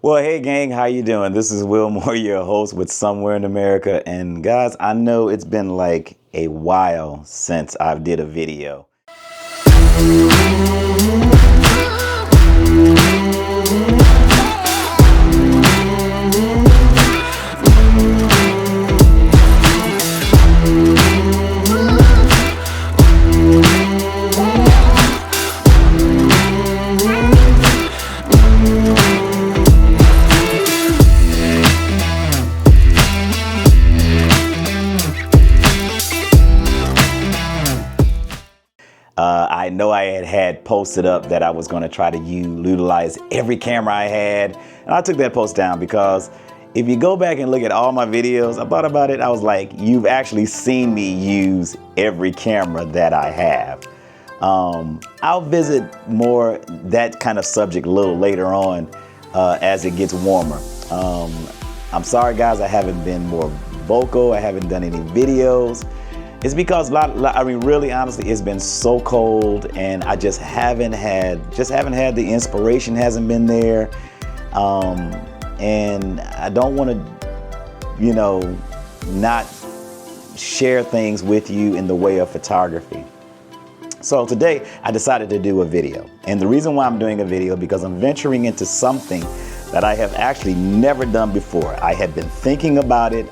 Well, hey gang, how you doing? This is Will Moore, your host with Somewhere in America. And guys, I know it's been like a while since I've did a video. I know I had posted up that I was going to try to utilize every camera I had, and I took that post down because if you go back and look at all my videos, I thought about it, I was like, you've actually seen me use every camera that I have. I'll visit more that kind of subject a little later on as it gets warmer. I'm sorry guys, I haven't been more vocal, I haven't done any videos. It's because I mean, really honestly, it's been so cold and I just haven't had the inspiration, hasn't been there. And I don't want to, not share things with you in the way of photography. So today I decided to do a video. And the reason why I'm doing a video, because I'm venturing into something that I have actually never done before. I had been thinking about it.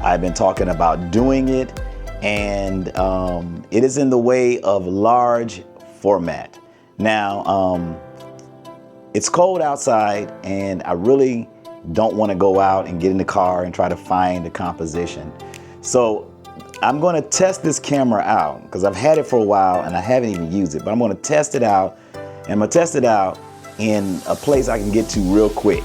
I've been talking about doing it, and it is in the way of large format. Now, it's cold outside, and I really don't want to go out and get in the car and try to find a composition. So I'm going to test this camera out because I've had it for a while and I haven't even used it, but I'm going to test it out, and I'm going to test it out in a place I can get to real quick,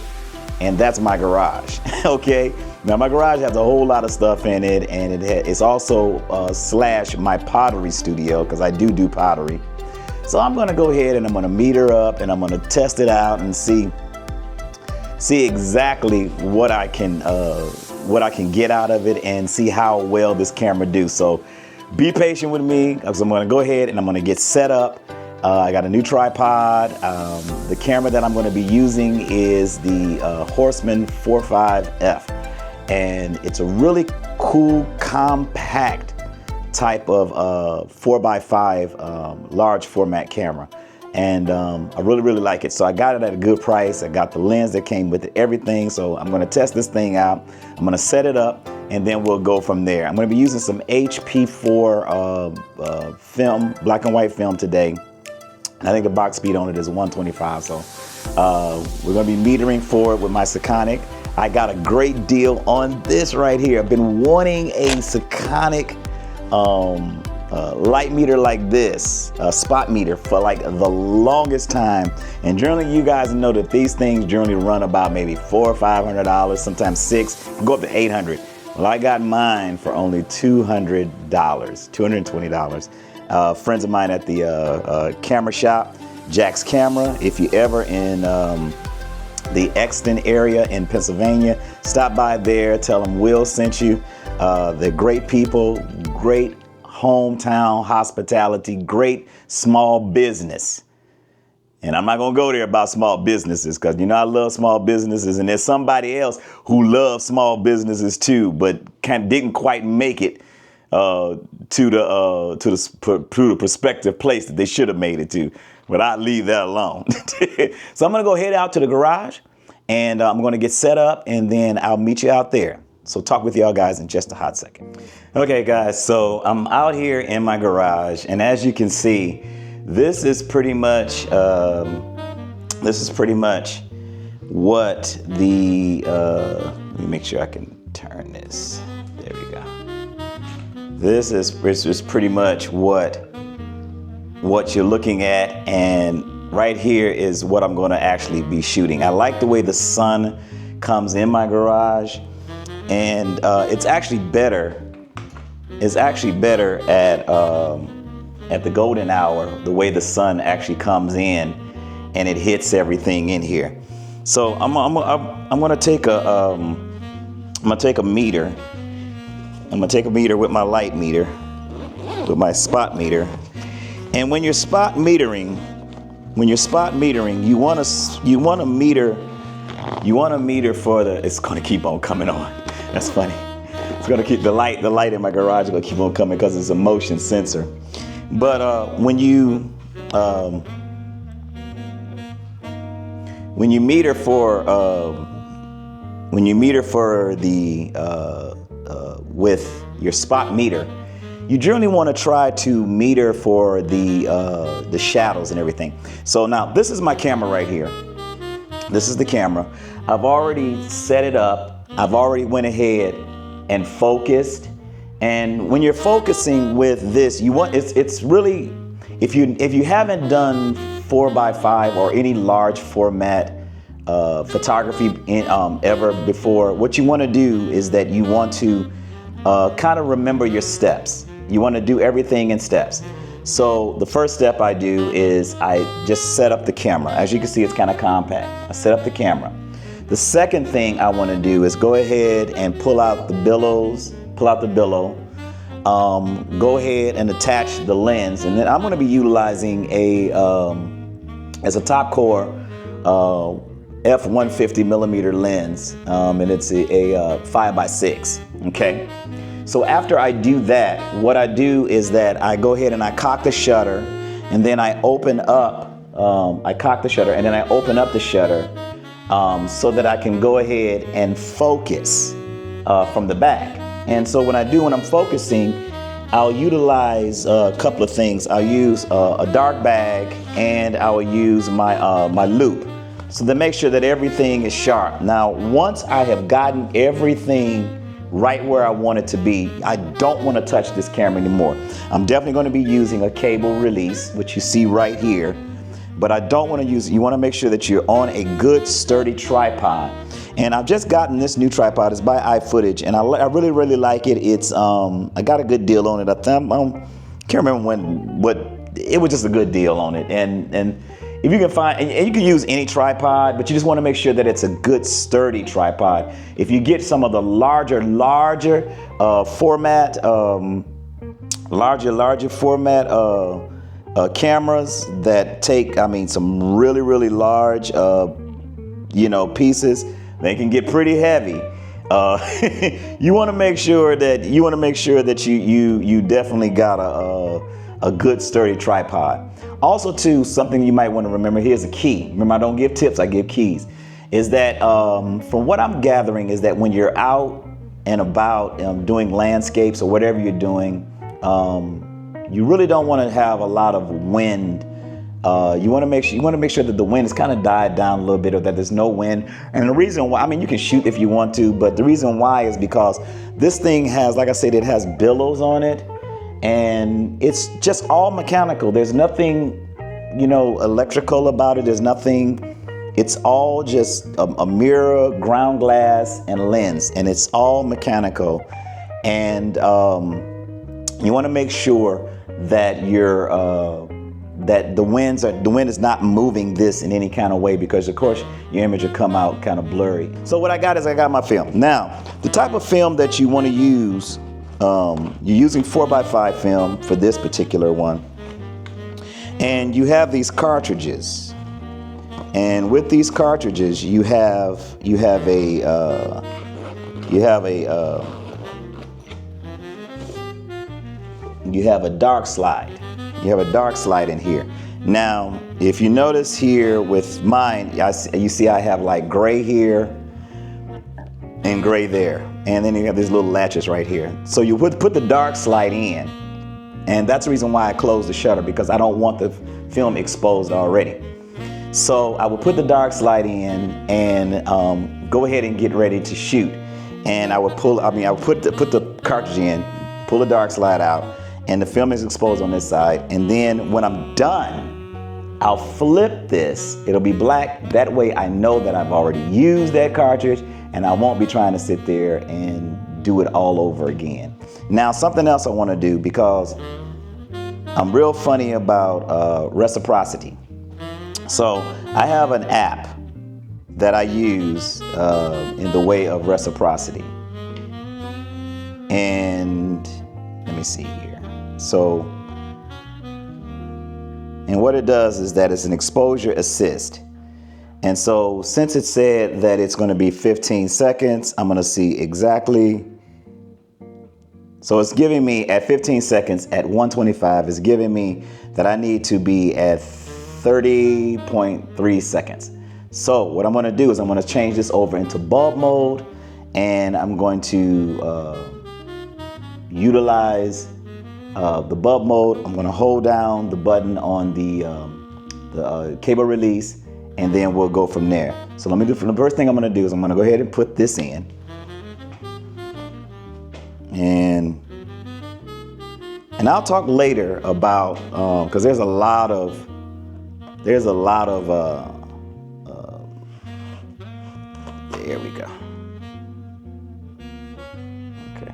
and that's my garage. Okay. Now my garage has a whole lot of stuff in it, and it's also slash my pottery studio because I do pottery. So I'm going to go ahead and I'm going to meter up and I'm going to test it out and see exactly what I can get out of it and see how well this camera do. So be patient with me because I'm going to go ahead and I'm going to get set up. I got a new tripod. The camera that I'm going to be using is the Horseman 45F. And it's a really cool, compact type of 4x5 large format camera. And I really like it. So I got it at a good price. I got the lens that came with it, everything. So I'm going to test this thing out. I'm going to set it up and then we'll go from there. I'm going to be using some HP4 film, black and white film today. I think the box speed on it is 125. So we're going to be metering for it with my Sekonic. I got a great deal on this right here. I've been wanting a Sekonic light meter like this, spot meter, for like the longest time. And generally, you guys know that these things generally run about maybe $400 or $500, sometimes $600, can go up to $800. Well, I got mine for only $200, $220. Friends of mine at the camera shop, Jack's Camera. If you ever in the Exton area in Pennsylvania, stop by there, tell them Will sent you. They're great people, great hometown hospitality, great small business. And I'm not gonna go there about small businesses because I love small businesses, and there's somebody else who loves small businesses too, but didn't quite make it to the prospective place that they should have made it to. But I'll leave that alone. So I'm going to go head out to the garage and I'm going to get set up and then I'll meet you out there. So talk with y'all guys in just a hot second. Okay guys, so I'm out here in my garage, and as you can see, this is pretty much what the, let me make sure I can turn this. There we go. This is pretty much what you're looking at, and right here is what I'm going to actually be shooting. I like the way the sun comes in my garage, and it's actually better at the golden hour, the way the sun actually comes in and it hits everything in here. So I'm gonna take a meter. I'm gonna take a meter with my light meter, with my spot meter. And when you're spot metering, when you're spot metering, you want to meter for the. It's going to keep on coming on. That's funny. It's going to keep the light in my garage is going to keep on coming because it's a motion sensor. But when you meter for the with your spot meter, you generally want to try to meter for the shadows and everything. So now this is my camera right here. This is the camera. I've already set it up. I've already went ahead and focused. And when you're focusing with this, you want it's really, if you haven't done 4x5 or any large format photography ever before, what you want to do is that you want to kind of remember your steps. You want to do everything in steps. So the first step I do is I just set up the camera. As you can see, it's kind of compact. I set up the camera. The second thing I want to do is go ahead and pull out the billow, go ahead and attach the lens, and then I'm going to be utilizing as a top core f150 millimeter lens, and it's a 5x6. Okay. So after I do that, what I do is that I go ahead and I cock the shutter, and then I open up. I cock the shutter, and then I open up the shutter so that I can go ahead and focus from the back. And so when I'm focusing, I'll utilize a couple of things. I'll use a dark bag, and I will use my loop, so to make sure that everything is sharp. Now, once I have gotten everything right where I want it to be, I don't want to touch this camera anymore. I'm definitely going to be using a cable release, which you see right here, but I don't want to use, you want to make sure that you're on a good sturdy tripod. And I've just gotten this new tripod. It's by iFootage, and I really, really like it. It's I got a good deal on it. I can't remember it was just a good deal on it. And if you can find, and you can use any tripod, but you just want to make sure that it's a good sturdy tripod. If you get some of the larger format, cameras that take, some really, really large, pieces, they can get pretty heavy. You want to make sure that you definitely got a good sturdy tripod. Also, too, something you might want to remember, here's a key. Remember, I don't give tips, I give keys. Is that from what I'm gathering is that when you're out and about doing landscapes or whatever you're doing, you really don't want to have a lot of wind. You want to make sure that the wind is kind of died down a little bit, or that there's no wind. And the reason why, you can shoot if you want to, but the reason why is because this thing has, like I said, it has billows on it, and it's just all mechanical. There's nothing, electrical about it. There's nothing. It's all just a mirror, ground glass, and lens, and it's all mechanical. And you want to make sure that that the wind is not moving this in any kind of way, because of course your image will come out kind of blurry. So what I got my film. Now, the type of film that you want to use, you're using 4x5 film for this particular one, and you have these cartridges. And with these cartridges, you have a dark slide. You have a dark slide in here. Now, if you notice here with mine, you see I have like gray here and gray there. And then you have these little latches right here. So you would put the dark slide in. And that's the reason why I closed the shutter, because I don't want the film exposed already. So I will put the dark slide in and go ahead and get ready to shoot. And I would put the cartridge in, pull the dark slide out, and the film is exposed on this side. And then when I'm done, I'll flip this. It'll be black. That way I know that I've already used that cartridge, and I won't be trying to sit there and do it all over again. Now, something else I want to do, because I'm real funny about reciprocity. So I have an app that I use in the way of reciprocity. And let me see here. So, And what it does is that it's an exposure assist. And so since it said that it's going to be 15 seconds, I'm going to see exactly. So it's giving me at 15 seconds at 125, it's giving me that I need to be at 30.3 seconds. So what I'm going to do is I'm going to change this over into bulb mode, and I'm going to utilize the bulb mode. I'm going to hold down the button on the cable release, and then we'll go from there. So let me do, the first thing I'm going to do is I'm going to go ahead and put this in. And I'll talk later about, because there's a lot of there we go. Okay.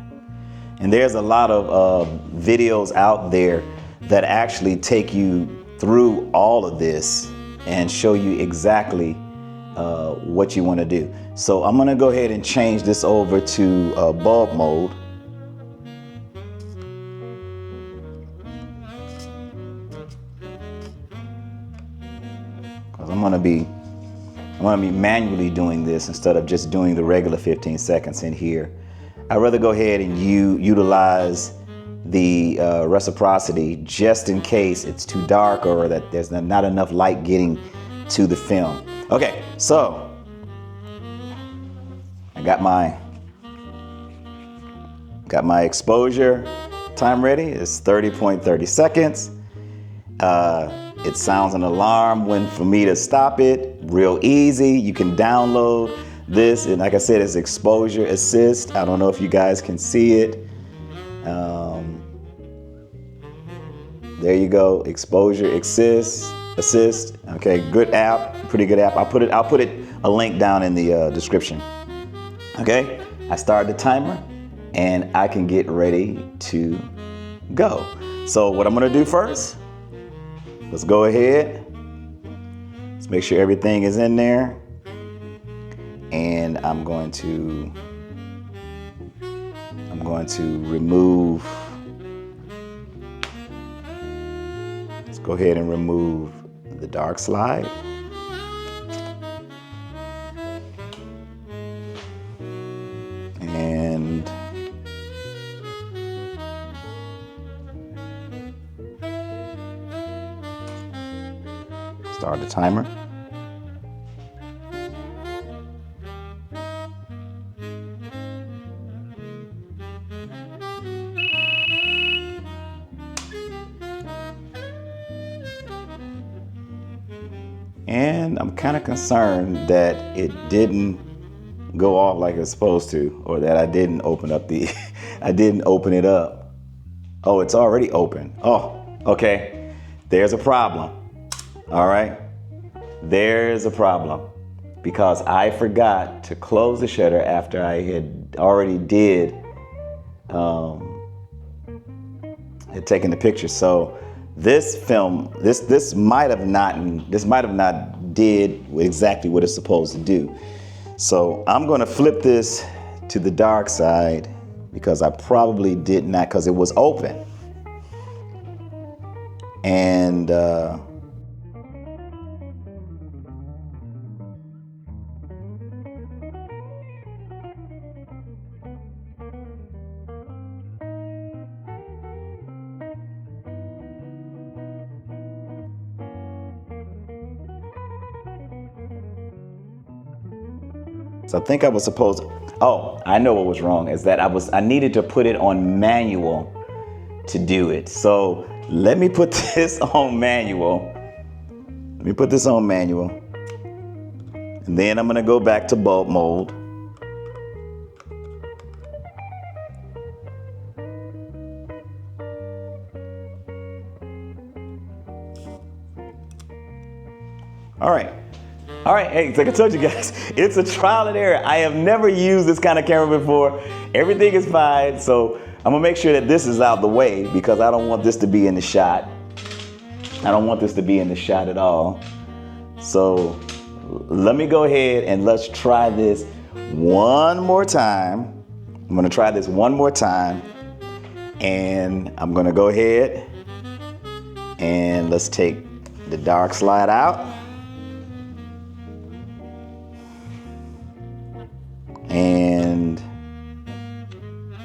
And there's a lot of videos out there that actually take you through all of this and show you exactly what you want to do. So I'm going to go ahead and change this over to bulb mode. Because I'm going to be manually doing this instead of just doing the regular 15 seconds in here. I'd rather go ahead and utilize the reciprocity just in case it's too dark or that there's not enough light getting to the film. Okay, so I got my exposure time ready. It's 30.30 seconds. It sounds an alarm for me to stop it. Real easy. You can download this, and like I said, it's exposure assist. I don't know if you guys can see it. There you go, exposure assist. Okay, good app, pretty good app. I'll put a link down in the description. Okay, I started the timer, and I can get ready to go. So what I'm gonna do first, let's go ahead. Let's make sure everything is in there. And I'm going to remove. Let's go ahead and remove the dark slide. And start the timer. And I'm kind of concerned that it didn't go off like it's supposed to, or that I didn't open up I didn't open it up. Oh, it's already open. Oh, okay. There's a problem. All right. There's a problem because I forgot to close the shutter after I had already had taken the picture. So this film, this might have not did exactly what it's supposed to do. So I'm going to flip this to the dark side because I probably did not, because it was open. And so I think I was supposed to, oh, I know what was wrong, is that I needed to put it on manual to do it. So let me put this on manual. And then I'm gonna go back to bulb mode. All right, hey, like I told you guys, it's a trial and error. I have never used this kind of camera before. Everything is fine, so I'm gonna make sure that this is out the way because I don't want this to be in the shot. I don't want this to be in the shot at all. So let me go ahead and let's try this one more time. I'm gonna try this one more time, and I'm gonna go ahead and let's take the dark slide out. And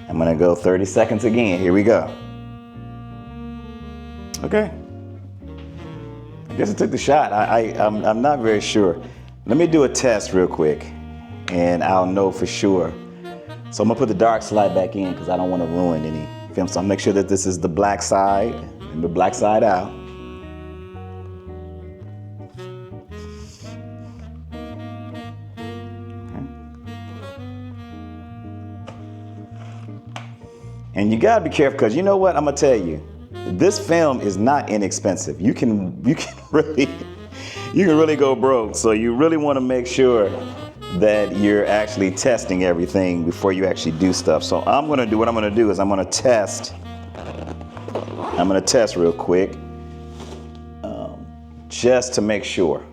I'm gonna go 30 seconds again. Here we go. Okay. I guess I took the shot. I'm not very sure. Let me do a test real quick and I'll know for sure. So I'm gonna put the dark slide back in because I don't want to ruin any film. So I'll make sure that this is the black side and the black side out. And you gotta be careful because you know what? I'm gonna tell you, this film is not inexpensive. You can really go broke. So you really want to make sure that you're actually testing everything before you actually do stuff. So I'm gonna do what I'm gonna do is I'm gonna test real quick, just to make sure.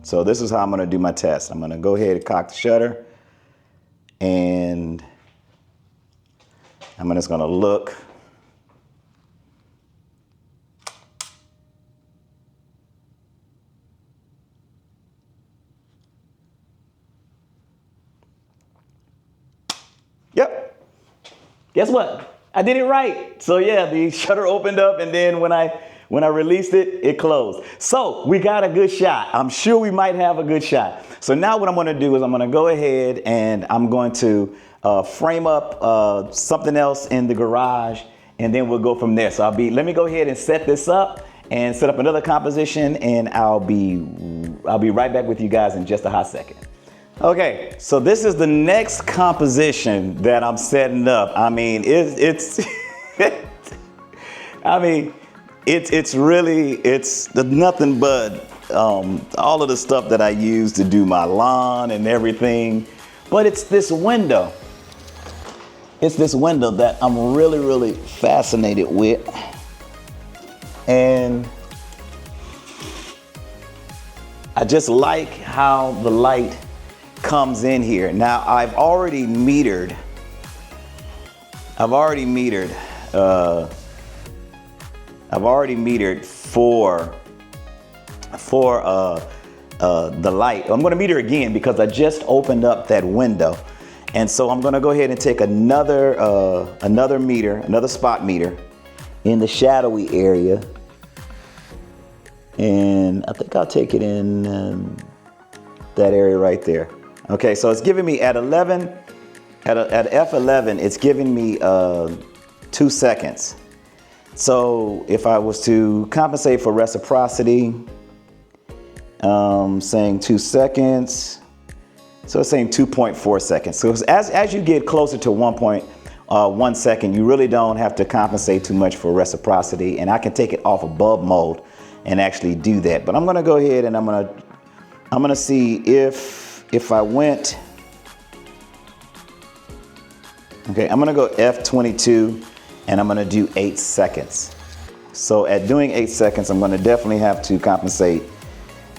So this is how I'm gonna do my test. I'm gonna go ahead and cock the shutter, and I'm just gonna look. Yep. Guess what? I did it right. So yeah, the shutter opened up, and then when I released it, it closed. So we got a good shot. I'm sure we might have a good shot. So now what I'm gonna do is I'm gonna go ahead and I'm going to frame up something else in the garage, and then we'll go from there. So let me go ahead and set this up and set up another composition, and I'll be right back with you guys in just a hot second. Okay, so this is the next composition that I'm setting up. I mean, it's nothing but all of the stuff that I use to do my lawn and everything. But it's this window. It's this window that I'm really, really fascinated with. And I just like how the light comes in here. Now I've already metered for the light. I'm going to meter again because I just opened up that window, and so I'm going to go ahead and take another spot meter in the shadowy area, and I think I'll take it in that area right there. Okay, so it's giving me at F11, it's giving me 2 seconds. So if I was to compensate for reciprocity, saying 2 seconds, so it's saying 2.4 seconds. So as you get closer to 1.1 second, you really don't have to compensate too much for reciprocity, and I can take it off of bulb mode and actually do that. But I'm gonna go ahead and I'm gonna see if I went, okay, I'm gonna go F22 and I'm gonna do 8 seconds. So at doing 8 seconds, I'm gonna definitely have to compensate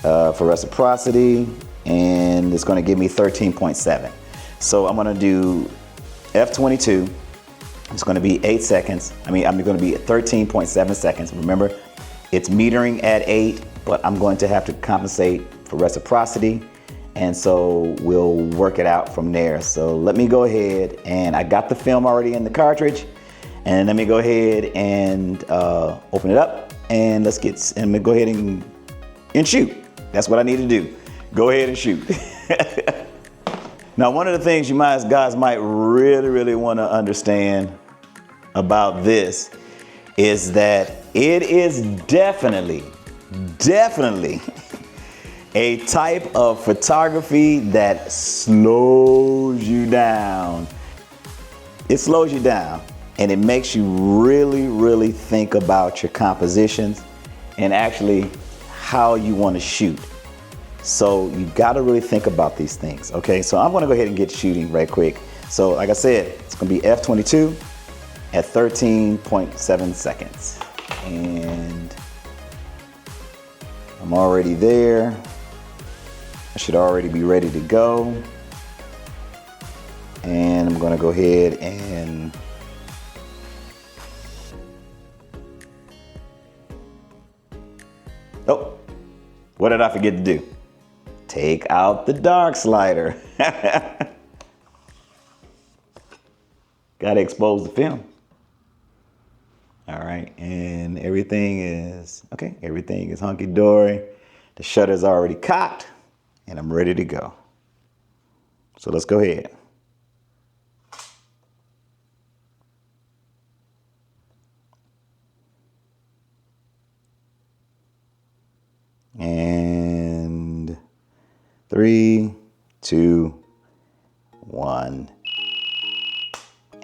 for reciprocity, and it's gonna give me 13.7. So I'm gonna do F22, it's gonna be 8 seconds. I'm gonna be at 13.7 seconds. Remember, it's metering at 8, but I'm going to have to compensate for reciprocity, and so we'll work it out from there. So let me go ahead, and I got the film already in the cartridge, and let me go ahead and open it up, and let's go ahead and shoot. That's what I need to do. Go ahead and shoot. Now, one of the things you guys might really, really want to understand about this is that it is definitely a type of photography that slows you down. It slows you down, and it makes you really, really think about your compositions and actually how you want to shoot. So you got to really think about these things. Okay, so I'm going to go ahead and get shooting right quick. So like I said, it's going to be F22 at 13.7 seconds. And I'm already there. I should already be ready to go. And I'm going to go ahead and oh, What did I forget to do? Take out the dark slider. Gotta expose the film. All right, and everything is, okay, everything is hunky-dory. The shutter's already cocked, and I'm ready to go. So let's go ahead. And 3, 2, 1.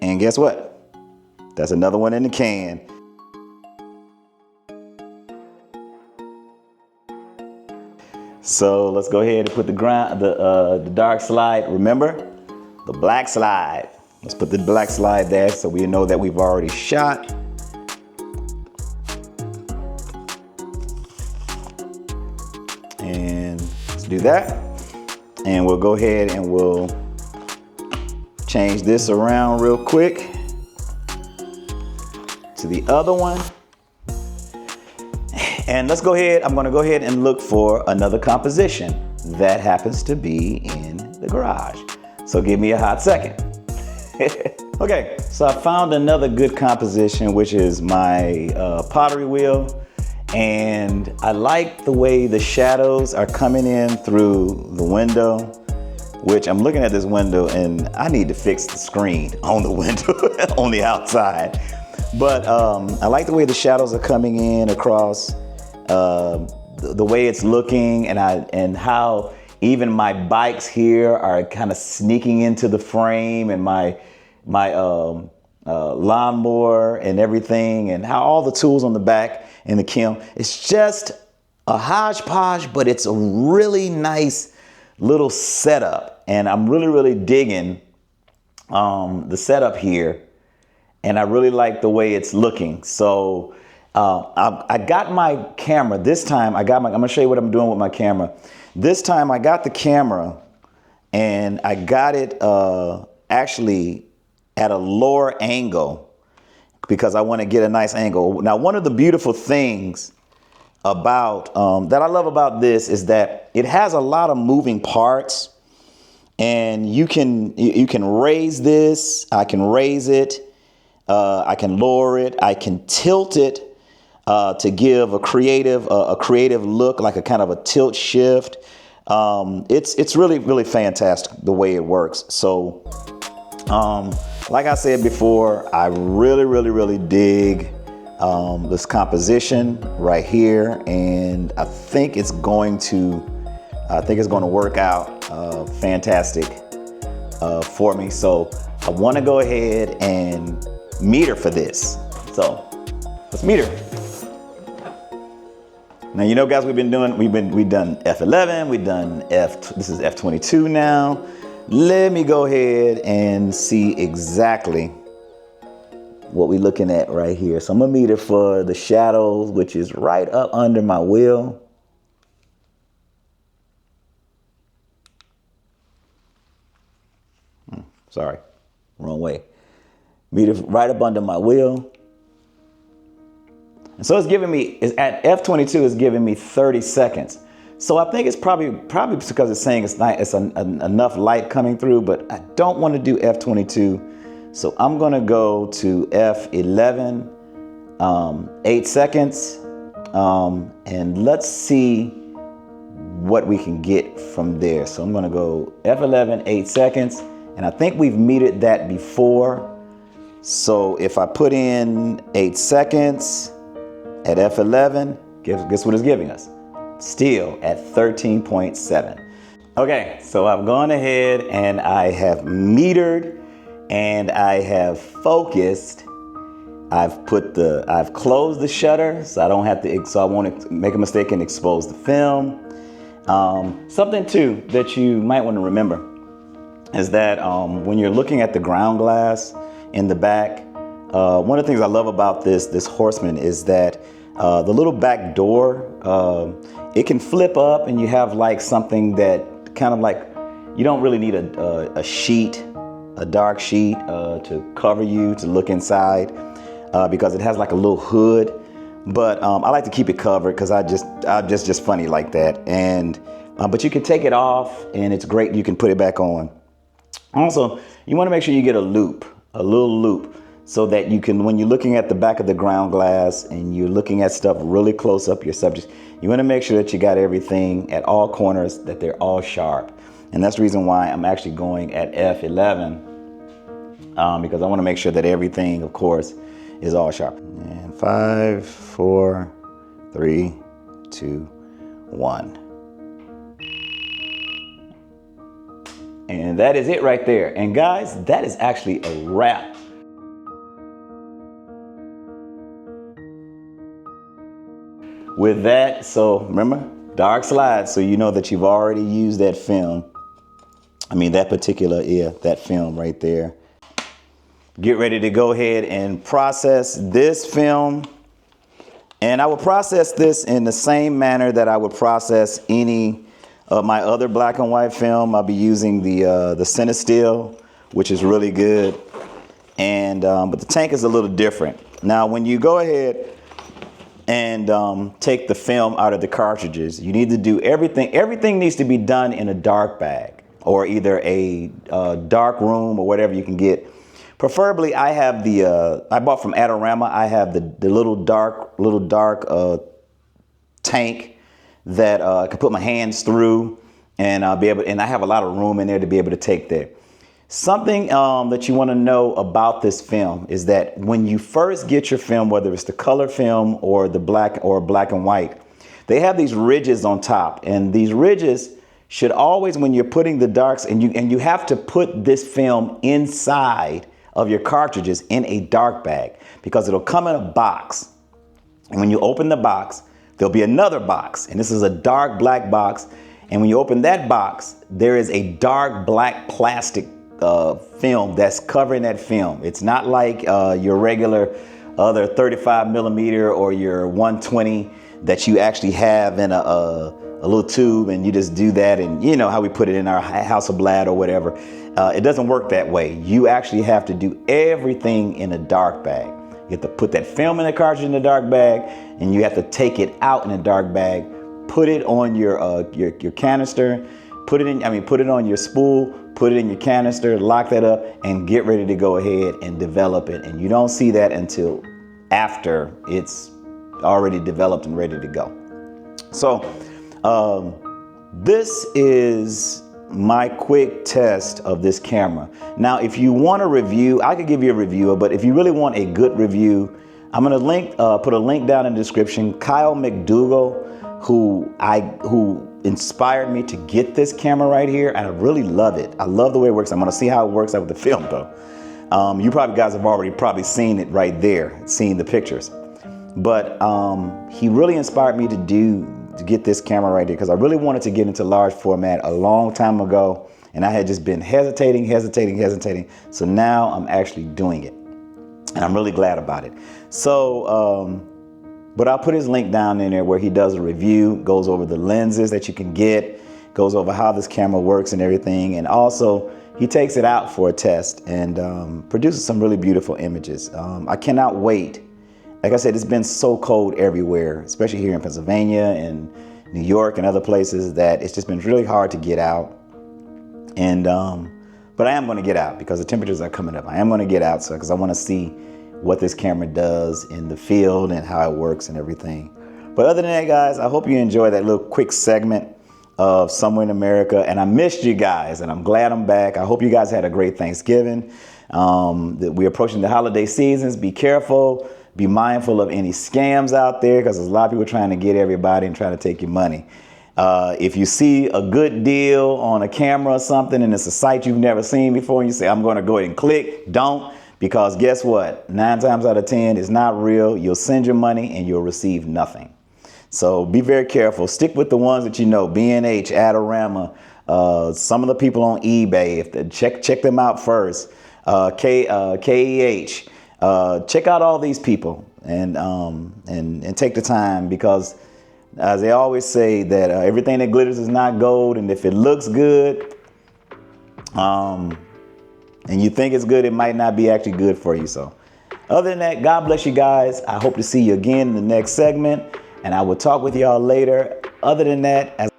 And guess what? That's another one in the can. So let's go ahead and put the dark slide. Remember, the black slide. Let's put the black slide there so we know that we've already shot. And let's do that. And we'll go ahead and we'll change this around real quick to the other one. And let's go ahead, I'm gonna go ahead and look for another composition that happens to be in the garage. So give me a hot second. Okay, so I found another good composition, which is my pottery wheel. And I like the way the shadows are coming in through the window, which I'm looking at this window and I need to fix the screen on the window on the outside. But I like the way the shadows are coming in across the way it's looking, and how even my bikes here are kind of sneaking into the frame, and my lawnmower and everything, and how all the tools on the back in the kiln. It's just a hodgepodge, but it's a really nice little setup, and I'm really digging the setup here. And I really like the way it's looking. So I got my camera this time. I'm gonna show you what I'm doing with my camera. This time I got the camera and I got it actually at a lower angle because I want to get a nice angle. Now, one of the beautiful things about that I love about this is that it has a lot of moving parts, and you can raise this. I can raise it. I can lower it. I can tilt it to give a creative look, like a kind of a tilt shift. It's really fantastic the way it works. So, like I said before, I really dig this composition right here, and I think it's going to work out fantastic for me. So I want to go ahead and meter for this. So let's meter. Now, you know, guys, we've done F11, we've done this is F22 now. Let me go ahead and see exactly what we're looking at right here. So I'm gonna meter for the shadows, which is right up under my wheel. Sorry, wrong way. Meter right up under my wheel. And so it's giving me, at F22, it's giving me 30 seconds. So I think it's probably because it's saying it's enough light coming through, but I don't want to do F22. So I'm going to go to F11, 8 seconds. And let's see what we can get from there. So I'm going to go F11, 8 seconds. And I think we've metered that before. So if I put in 8 seconds at F11, guess what it's giving us? Still at 13.7. Okay, so I've gone ahead and I have metered and I have focused. I've closed the shutter so I won't make a mistake and expose the film. Something too that you might want to remember is that when you're looking at the ground glass in the back, one of the things I love about this Horseman is that the little back door, it can flip up and you have like something that kind of like, you don't really need a sheet, a dark sheet to cover you to look inside because it has like a little hood. But I like to keep it covered because I'm just funny like that. And but you can take it off, and it's great. You can put it back on. Also, you want to make sure you get a loop, a little loop, so that you can, when you're looking at the back of the ground glass and you're looking at stuff really close up, your subjects, you want to make sure that you got everything at all corners, that they're all sharp. And that's the reason why I'm actually going at f11, because I want to make sure that everything, of course, is all sharp. And 5, 4, 3, 2, 1. And that is it right there. And guys, that is actually a wrap. With that, so remember, dark slide, so you know that you've already used that film. I mean, that particular, that film right there. Get ready to go ahead and process this film. And I will process this in the same manner that I would process any of my other black and white film. I'll be using the Cinestill, which is really good. And but the tank is a little different. Now, when you go ahead and take the film out of the cartridges, you need to do everything. Everything needs to be done in a dark bag, or either a dark room or whatever you can get. Preferably, I have the I bought from Adorama. I have the little dark tank that I can put my hands through, and I'll be able. And I have a lot of room in there to be able to take there. Something that you want to know about this film is that when you first get your film, whether it's the color film or the black and white, they have these ridges on top, and these ridges should always, when you're putting the darks, and you have to put this film inside of your cartridges in a dark bag, because it'll come in a box. And when you open the box, there'll be another box, and this is a dark black box. And when you open that box, there is a dark black plastic film that's covering that film. It's not like your regular other 35 millimeter or your 120 that you actually have in a little tube, and you just do that, and you know how we put it in our House of Blad or whatever. It doesn't work that way. You actually have to do everything in a dark bag. You have to put that film in the cartridge in the dark bag, and you have to take it out in a dark bag, put it on your canister, put it on your spool, put it in your canister, lock that up, and get ready to go ahead and develop it. And you don't see that until after it's already developed and ready to go. So this is my quick test of this camera. Now, if you want a review, I could give you a review, but if you really want a good review, I'm going to put a link down in the description. Kyle McDougall, who inspired me to get this camera right here, and I really love it. I love the way it works. I'm going to see how it works out with the film, though. You guys have already seen it right there, seen the pictures. But he really inspired me to get this camera right there, because I really wanted to get into large format a long time ago, and I had just been hesitating. So now I'm actually doing it, and I'm really glad about it. So, but I'll put his link down in there where he does a review, goes over the lenses that you can get, goes over how this camera works and everything, and also he takes it out for a test and produces some really beautiful images. I cannot wait. Like I said, it's been so cold everywhere, especially here in Pennsylvania and New York and other places, that it's just been really hard to get out. And but I am going to get out because the temperatures are coming up. I am going to get out because I want to see what this camera does in the field and how it works and everything. But other than that, guys, I hope you enjoyed that little quick segment of Somewhere in America. And I missed you guys, and I'm glad I'm back. I hope you guys had a great Thanksgiving. We're approaching the holiday seasons. Be careful. Be mindful of any scams out there, because there's a lot of people trying to get everybody and trying to take your money. If you see a good deal on a camera or something, and it's a site you've never seen before, and you say, I'm going to go ahead and click, don't, because guess what? 9 times out of 10, it's not real. You'll send your money and you'll receive nothing. So be very careful. Stick with the ones that you know, B&H, Adorama, some of the people on eBay. Check them out first. KEH. Check out all these people and take the time, because as they always say that everything that glitters is not gold, and if it looks good and you think it's good, it might not be actually good for you. So Other than that, God bless you guys. I hope to see you again in the next segment, and I will talk with y'all later. Other than that, as